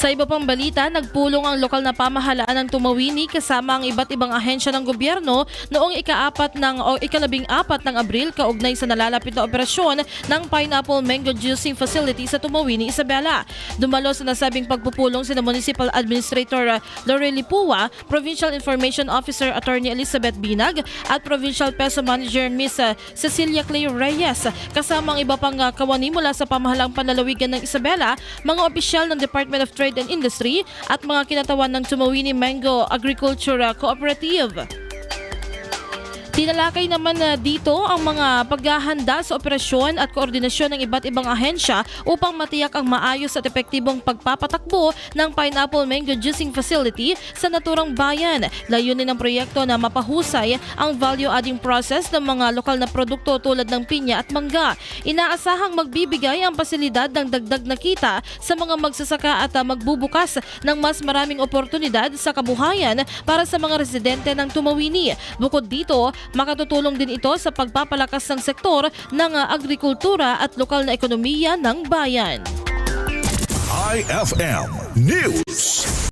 Sa iba pang balita, nagpulong ang lokal na pamahalaan ng Tumawini kasama ang iba't ibang ahensya ng gobyerno noong ikalabing-apat ng Abril kaugnay sa nalalapit na operasyon ng Pineapple Mango Juicing Facility sa Tumawini, Isabela. Dumalo sa nasabing pagpupulong sina Municipal Administrator Lorel Lipua, Provincial Information Officer Attorney Elizabeth Binag at Provincial Peso Manager Miss Cecilia Clay Reyes, kasama ang iba pang kawani mula sa pamahalang panlalawigan ng Isabela, mga opisyal ng Department of Trade and Industry at mga kinatawan ng Tumawini Mango Agriculture Cooperative. Tinalakay naman dito ang mga paghahanda sa operasyon at koordinasyon ng iba't ibang ahensya upang matiyak ang maayos at epektibong pagpapatakbo ng Pineapple Mango Juicing Facility sa naturang bayan. Layunin ng proyekto na mapahusay ang value-adding process ng mga lokal na produkto tulad ng pinya at mangga. Inaasahang magbibigay ang pasilidad ng dagdag na kita sa mga magsasaka at magbubukas ng mas maraming oportunidad sa kabuhayan para sa mga residente ng Tumawini. Bukod dito, makatutulong din ito sa pagpapalakas ng sektor ng agrikultura at lokal na ekonomiya ng bayan. IFM News.